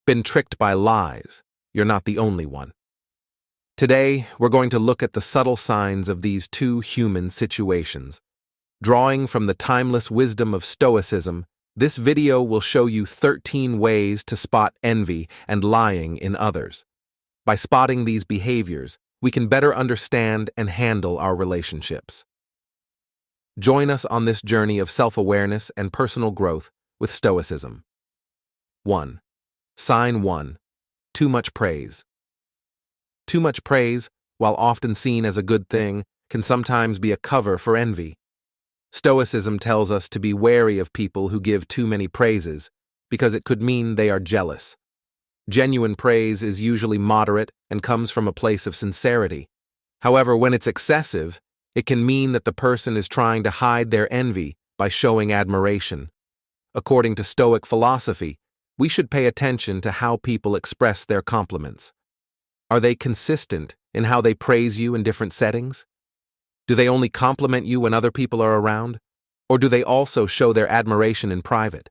Been tricked by lies. You're not the only one. Today, we're going to look at the subtle signs of these two human situations. Drawing from the timeless wisdom of Stoicism, this video will show you 13 ways to spot envy and lying in others. By spotting these behaviors, we can better understand and handle our relationships. Join us on this journey of self-awareness and personal growth with Stoicism. 1. Sign 1. Too much praise. Too much praise, while often seen as a good thing, can sometimes be a cover for envy. Stoicism tells us to be wary of people who give too many praises, because it could mean they are jealous. Genuine praise is usually moderate and comes from a place of sincerity. However, when it's excessive, it can mean that the person is trying to hide their envy by showing admiration. According to Stoic philosophy, we should pay attention to how people express their compliments. Are they consistent in how they praise you in different settings? Do they only compliment you when other people are around? Or do they also show their admiration in private?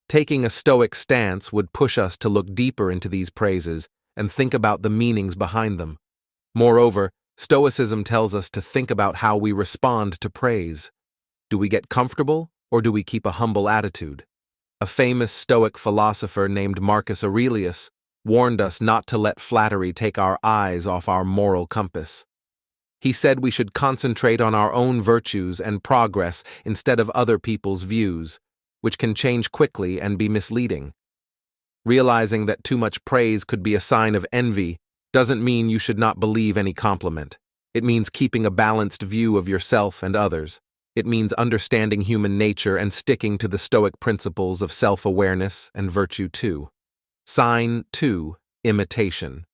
Taking a Stoic stance would push us to look deeper into these praises and think about the meanings behind them. Moreover, Stoicism tells us to think about how we respond to praise. Do we get comfortable, or do we keep a humble attitude? A famous Stoic philosopher named Marcus Aurelius warned us not to let flattery take our eyes off our moral compass. He said we should concentrate on our own virtues and progress instead of other people's views, which can change quickly and be misleading. Realizing that too much praise could be a sign of envy doesn't mean you should not believe any compliment. It means keeping a balanced view of yourself and others. It means understanding human nature and sticking to the Stoic principles of self-awareness and virtue too. Sign 2. Imitation.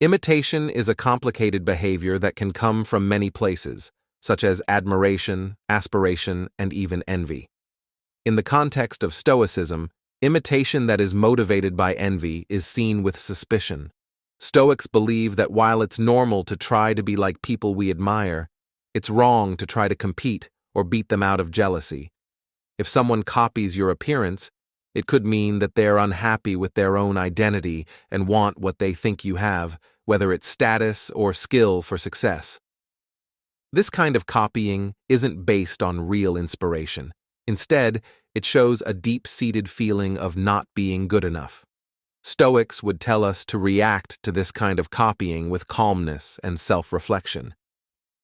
Imitation is a complicated behavior that can come from many places, such as admiration, aspiration, and even envy. In the context of Stoicism, imitation that is motivated by envy is seen with suspicion. Stoics believe that while it's normal to try to be like people we admire, it's wrong to try to compete or beat them out of jealousy. If someone copies your appearance, it could mean that they're unhappy with their own identity and want what they think you have, whether it's status or skill for success. This kind of copying isn't based on real inspiration. Instead, it shows a deep-seated feeling of not being good enough. Stoics would tell us to react to this kind of copying with calmness and self-reflection.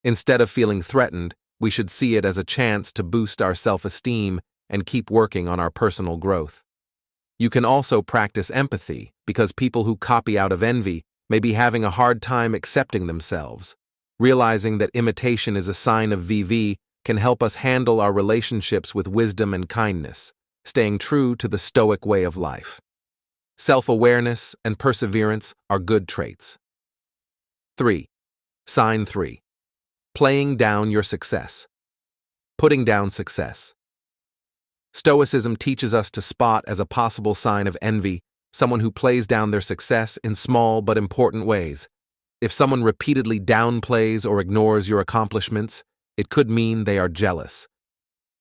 Instead of feeling threatened, we should see it as a chance to boost our self-esteem and keep working on our personal growth. You can also practice empathy, because people who copy out of envy may be having a hard time accepting themselves. Realizing that imitation is a sign of VV can help us handle our relationships with wisdom and kindness, staying true to the Stoic way of life. Self-awareness and perseverance are good traits. 3. Sign 3. Playing down your success. Putting down success. Stoicism teaches us to spot as a possible sign of envy someone who plays down their success in small but important ways. If someone repeatedly downplays or ignores your accomplishments, it could mean they are jealous.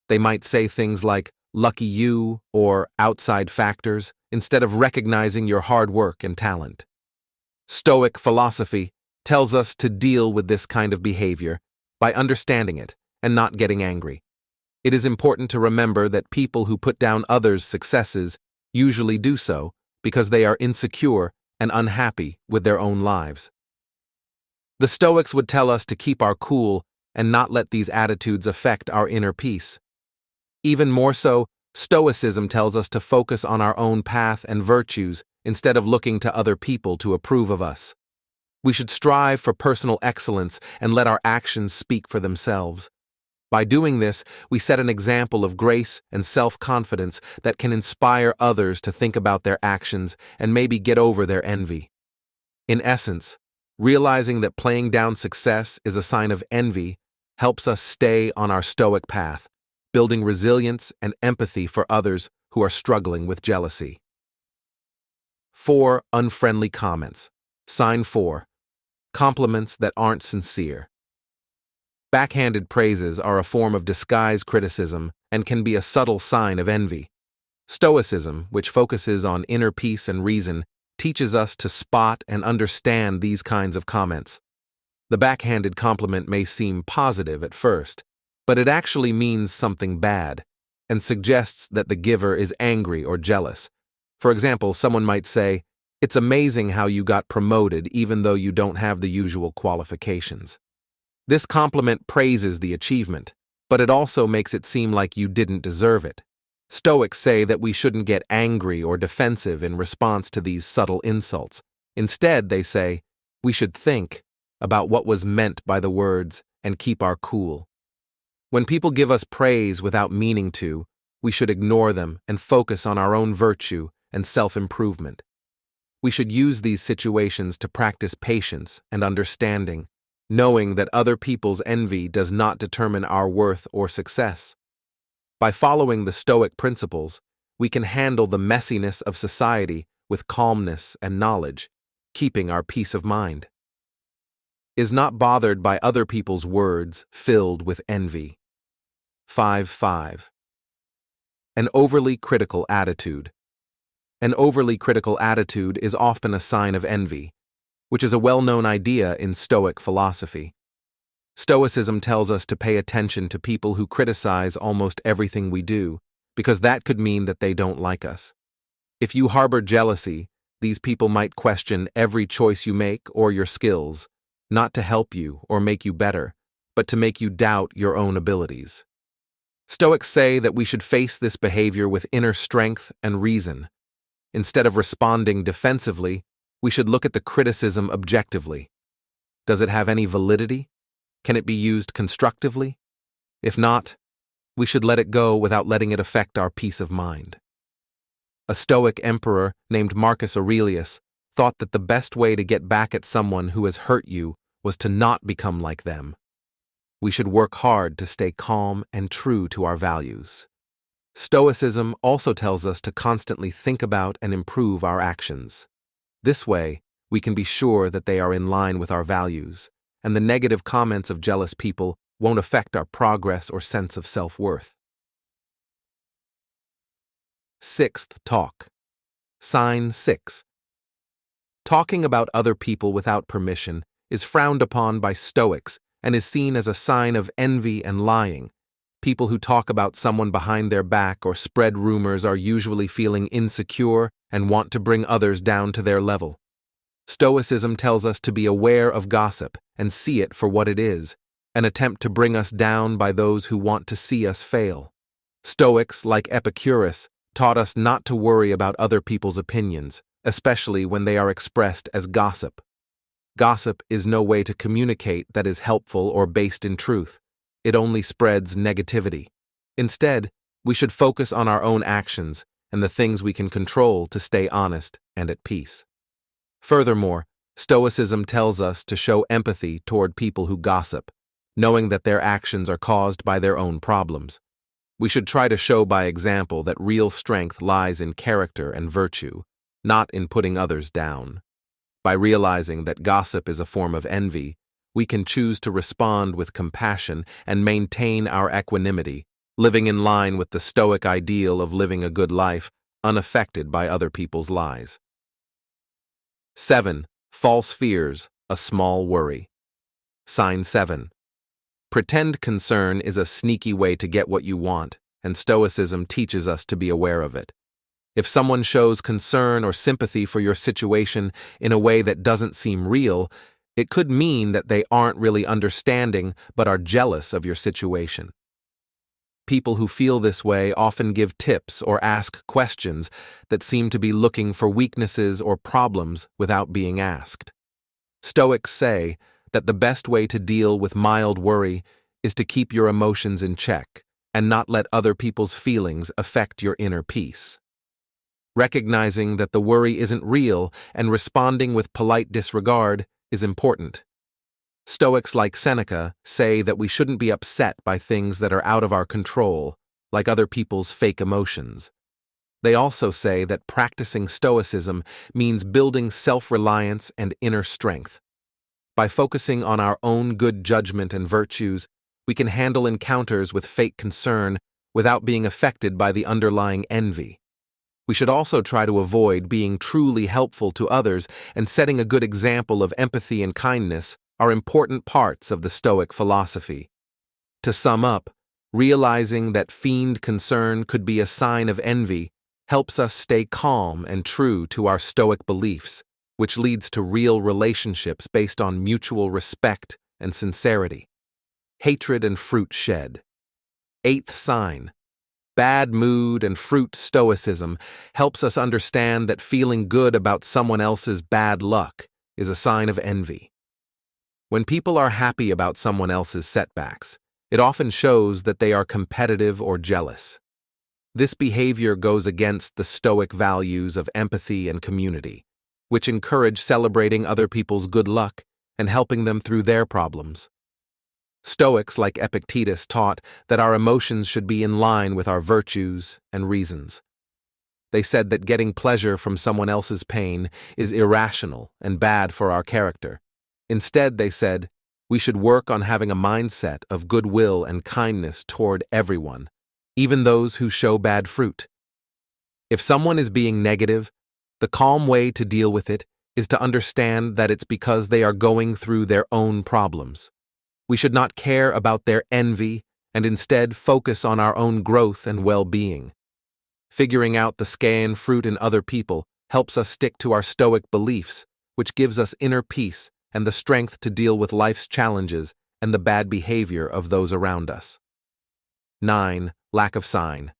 They might say things like, "lucky you," or "outside factors," instead of recognizing your hard work and talent. Stoic philosophy tells us to deal with this kind of behavior by understanding it and not getting angry. It is important to remember that people who put down others' successes usually do so because they are insecure and unhappy with their own lives. The Stoics would tell us to keep our cool and not let these attitudes affect our inner peace. Even more so, Stoicism tells us to focus on our own path and virtues instead of looking to other people to approve of us. We should strive for personal excellence and let our actions speak for themselves. By doing this, we set an example of grace and self-confidence that can inspire others to think about their actions and maybe get over their envy. In essence, realizing that playing down success is a sign of envy helps us stay on our Stoic path, building resilience and empathy for others who are struggling with jealousy. 4. Unfriendly comments. Sign 4. Compliments that aren't sincere. Backhanded praises are a form of disguised criticism and can be a subtle sign of envy. Stoicism, which focuses on inner peace and reason, teaches us to spot and understand these kinds of comments. The backhanded compliment may seem positive at first, but it actually means something bad and suggests that the giver is angry or jealous. For example, someone might say, "It's amazing how you got promoted even though you don't have the usual qualifications." This compliment praises the achievement, but it also makes it seem like you didn't deserve it. Stoics say that we shouldn't get angry or defensive in response to these subtle insults. Instead, they say, we should think about what was meant by the words and keep our cool. When people give us praise without meaning to, we should ignore them and focus on our own virtue and self-improvement. We should use these situations to practice patience and understanding, knowing that other people's envy does not determine our worth or success. By following the Stoic principles, we can handle the messiness of society with calmness and knowledge, keeping our peace of mind. Is not bothered by other people's words filled with envy. 5.5. An overly critical attitude. An overly critical attitude is often a sign of envy, which is a well-known idea in Stoic philosophy. Stoicism tells us to pay attention to people who criticize almost everything we do, because that could mean that they don't like us. If you harbor jealousy, these people might question every choice you make or your skills, not to help you or make you better, but to make you doubt your own abilities. Stoics say that we should face this behavior with inner strength and reason. Instead of responding defensively, we should look at the criticism objectively. Does it have any validity? Can it be used constructively? If not, we should let it go without letting it affect our peace of mind. A Stoic emperor named Marcus Aurelius thought that the best way to get back at someone who has hurt you was to not become like them. We should work hard to stay calm and true to our values. Stoicism also tells us to constantly think about and improve our actions. This way, we can be sure that they are in line with our values, and the negative comments of jealous people won't affect our progress or sense of self-worth. 6th talk. Sign 6. Talking about other people without permission is frowned upon by Stoics and is seen as a sign of envy and lying. People who talk about someone behind their back or spread rumors are usually feeling insecure and want to bring others down to their level. Stoicism tells us to be aware of gossip and see it for what it is, an attempt to bring us down by those who want to see us fail. Stoics, like Epictetus, taught us not to worry about other people's opinions, especially when they are expressed as gossip. Gossip is no way to communicate that is helpful or based in truth. It only spreads negativity. Instead, we should focus on our own actions and the things we can control to stay honest and at peace. Furthermore, Stoicism tells us to show empathy toward people who gossip, knowing that their actions are caused by their own problems. We should try to show by example that real strength lies in character and virtue, not in putting others down. By realizing that gossip is a form of envy, we can choose to respond with compassion and maintain our equanimity, living in line with the Stoic ideal of living a good life, unaffected by other people's lies. 7. False fears, a small worry. Sign 7. Pretend concern is a sneaky way to get what you want, and Stoicism teaches us to be aware of it. If someone shows concern or sympathy for your situation in a way that doesn't seem real, it could mean that they aren't really understanding but are jealous of your situation. People who feel this way often give tips or ask questions that seem to be looking for weaknesses or problems without being asked. Stoics say that the best way to deal with mild worry is to keep your emotions in check and not let other people's feelings affect your inner peace. Recognizing that the worry isn't real and responding with polite disregard is important. Stoics like Seneca say that we shouldn't be upset by things that are out of our control, like other people's fake emotions. They also say that practicing Stoicism means building self-reliance and inner strength. By focusing on our own good judgment and virtues, we can handle encounters with fake concern without being affected by the underlying envy. We should also try to avoid being truly helpful to others, and setting a good example of empathy and kindness are important parts of the Stoic philosophy. To sum up, realizing that feigned concern could be a sign of envy helps us stay calm and true to our Stoic beliefs, which leads to real relationships based on mutual respect and sincerity. Hatred and fruit shed. Eighth sign. Bad mood and fruit stoicism helps us understand that feeling good about someone else's bad luck is a sign of envy. When people are happy about someone else's setbacks, it often shows that they are competitive or jealous. This behavior goes against the Stoic values of empathy and community, which encourage celebrating other people's good luck and helping them through their problems. Stoics like Epictetus taught that our emotions should be in line with our virtues and reasons. They said that getting pleasure from someone else's pain is irrational and bad for our character. Instead, they said, we should work on having a mindset of goodwill and kindness toward everyone, even those who show bad fruit. If someone is being negative, the calm way to deal with it is to understand that it's because they are going through their own problems. We should not care about their envy and instead focus on our own growth and well-being. Figuring out the scaean fruit in other people helps us stick to our Stoic beliefs, which gives us inner peace and the strength to deal with life's challenges and the bad behavior of those around us. 9. Lack of sign.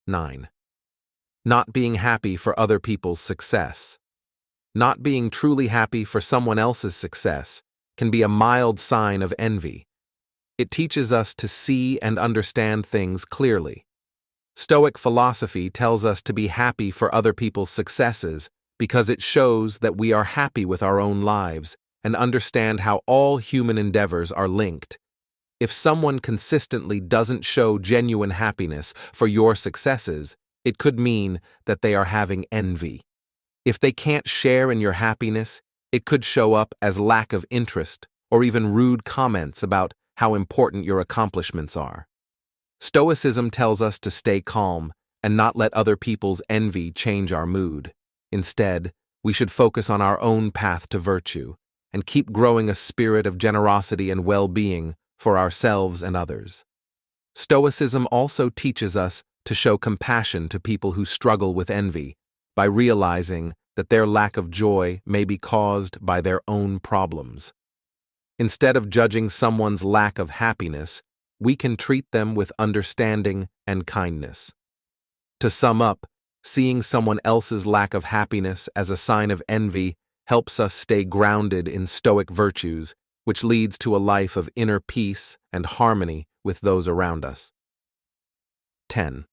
9. Not being happy for other people's success. Not being truly happy for someone else's success can be a mild sign of envy. It teaches us to see and understand things clearly. Stoic philosophy tells us to be happy for other people's successes because it shows that we are happy with our own lives and understand how all human endeavors are linked. If someone consistently doesn't show genuine happiness for your successes, it could mean that they are having envy. If they can't share in your happiness, it could show up as lack of interest or even rude comments about how important your accomplishments are. Stoicism tells us to stay calm and not let other people's envy change our mood. Instead, we should focus on our own path to virtue and keep growing a spirit of generosity and well-being for ourselves and others. Stoicism also teaches us to show compassion to people who struggle with envy by realizing that their lack of joy may be caused by their own problems. Instead of judging someone's lack of happiness, we can treat them with understanding and kindness. To sum up, seeing someone else's lack of happiness as a sign of envy helps us stay grounded in Stoic virtues, which leads to a life of inner peace and harmony with those around us. 10.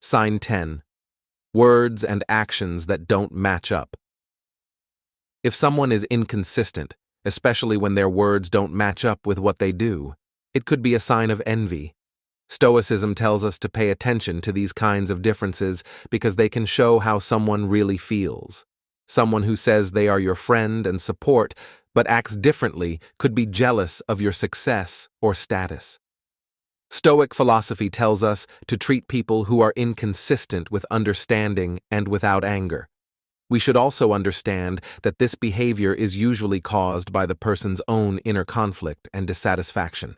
Sign 10. Words and actions that don't match up. If someone is inconsistent, especially when their words don't match up with what they do, it could be a sign of envy. Stoicism tells us to pay attention to these kinds of differences because they can show how someone really feels. Someone who says they are your friend and support but acts differently could be jealous of your success or status. Stoic philosophy tells us to treat people who are inconsistent with understanding and without anger. We should also understand that this behavior is usually caused by the person's own inner conflict and dissatisfaction.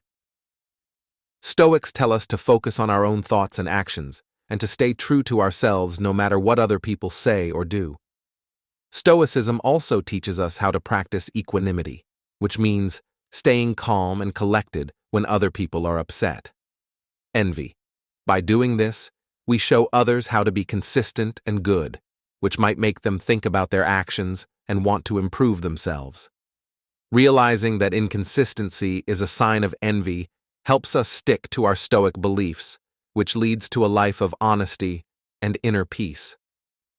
Stoics tell us to focus on our own thoughts and actions and to stay true to ourselves no matter what other people say or do. Stoicism also teaches us how to practice equanimity, which means staying calm and collected when other people are upset. Envy. By doing this, we show others how to be consistent and good, which might make them think about their actions and want to improve themselves. Realizing that inconsistency is a sign of envy helps us stick to our Stoic beliefs, which leads to a life of honesty and inner peace.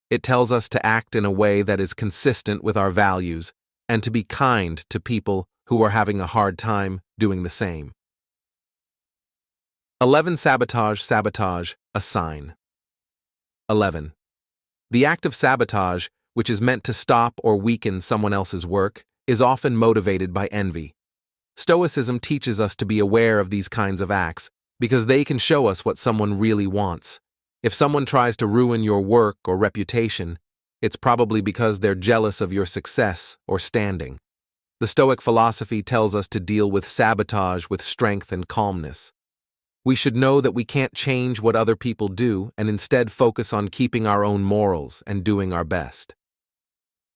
It tells us to act in a way that is consistent with our values and to be kind to people who are having a hard time doing the same. 11. Sabotage, a sign. 11. The act of sabotage, which is meant to stop or weaken someone else's work, is often motivated by envy. Stoicism teaches us to be aware of these kinds of acts because they can show us what someone really wants. If someone tries to ruin your work or reputation, it's probably because they're jealous of your success or standing. The Stoic philosophy tells us to deal with sabotage with strength and calmness. We should know that we can't change what other people do and instead focus on keeping our own morals and doing our best.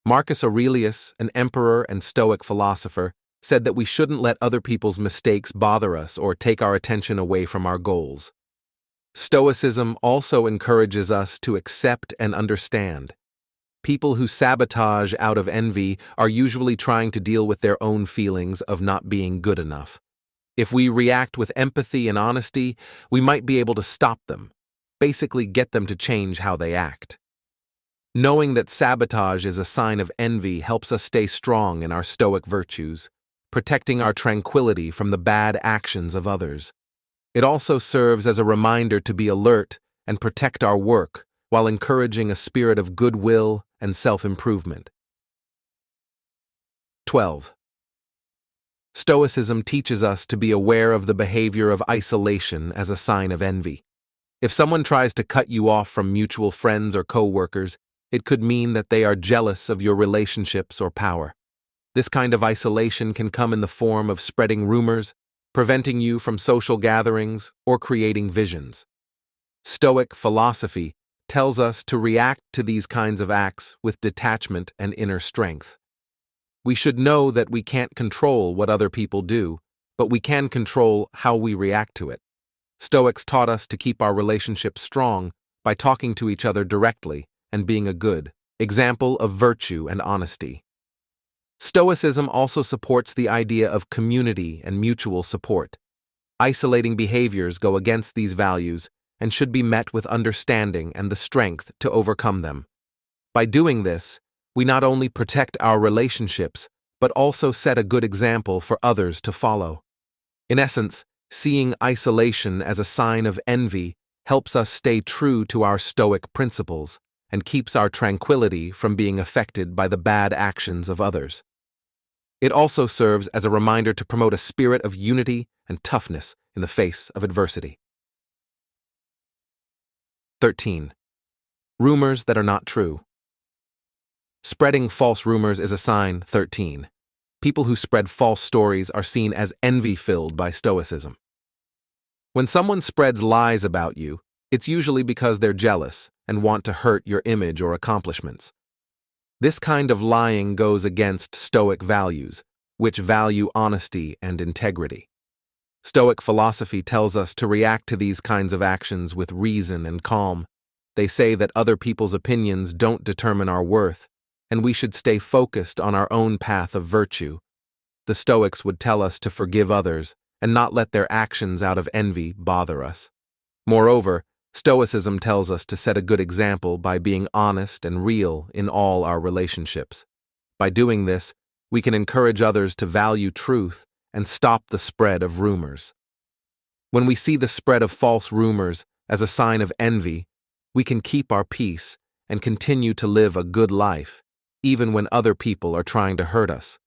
Marcus Aurelius, an emperor and Stoic philosopher, said that we shouldn't let other people's mistakes bother us or take our attention away from our goals. Stoicism also encourages us to accept and understand. People who sabotage out of envy are usually trying to deal with their own feelings of not being good enough. If we react with empathy and honesty, we might be able to stop them, basically get them to change how they act. Knowing that sabotage is a sign of envy helps us stay strong in our Stoic virtues, protecting our tranquility from the bad actions of others. It also serves as a reminder to be alert and protect our work while encouraging a spirit of goodwill and self-improvement. 12. Stoicism teaches us to be aware of the behavior of isolation as a sign of envy. If someone tries to cut you off from mutual friends or co-workers, it could mean that they are jealous of your relationships or power. This kind of isolation can come in the form of spreading rumors, preventing you from social gatherings, or creating visions. Stoic philosophy tells us to react to these kinds of acts with detachment and inner strength. We should know that we can't control what other people do, but we can control how we react to it. Stoics taught us to keep our relationships strong by talking to each other directly and being a good example of virtue and honesty. Stoicism also supports the idea of community and mutual support. Isolating behaviors go against these values and should be met with understanding and the strength to overcome them. By doing this, we not only protect our relationships, but also set a good example for others to follow. In essence, seeing isolation as a sign of envy helps us stay true to our Stoic principles and keeps our tranquility from being affected by the bad actions of others. It also serves as a reminder to promote a spirit of unity and toughness in the face of adversity. 13. Rumors that are not true. Spreading false rumors is a sign. 13. People who spread false stories are seen as envy-filled by Stoicism. When someone spreads lies about you, it's usually because they're jealous and want to hurt your image or accomplishments. This kind of lying goes against Stoic values, which value honesty and integrity. Stoic philosophy tells us to react to these kinds of actions with reason and calm. They say that other people's opinions don't determine our worth, and we should stay focused on our own path of virtue. The Stoics would tell us to forgive others and not let their actions out of envy bother us. Moreover, Stoicism tells us to set a good example by being honest and real in all our relationships. By doing this, we can encourage others to value truth and stop the spread of rumors. When we see the spread of false rumors as a sign of envy, we can keep our peace and continue to live a good life, even when other people are trying to hurt us.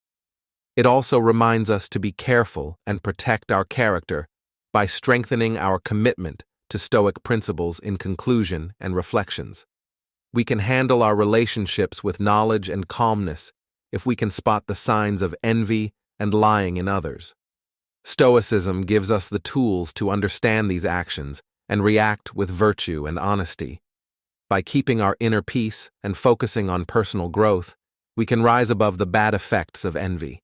It also reminds us to be careful and protect our character by strengthening our commitment to Stoic principles in conclusion and reflections. We can handle our relationships with knowledge and calmness if we can spot the signs of envy and lying in others. Stoicism gives us the tools to understand these actions and react with virtue and honesty. By keeping our inner peace and focusing on personal growth, we can rise above the bad effects of envy.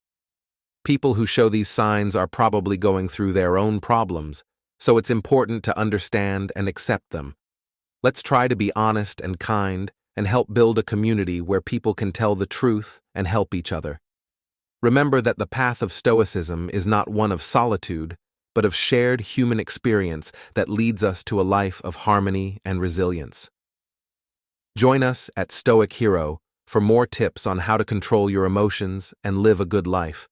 People who show these signs are probably going through their own problems, so it's important to understand and accept them. Let's try to be honest and kind and help build a community where people can tell the truth and help each other. Remember that the path of Stoicism is not one of solitude, but of shared human experience that leads us to a life of harmony and resilience. Join us at Stoic Hero for more tips on how to control your emotions and live a good life.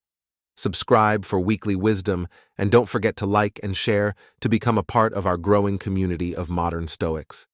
Subscribe for weekly wisdom, and don't forget to like and share to become a part of our growing community of modern Stoics.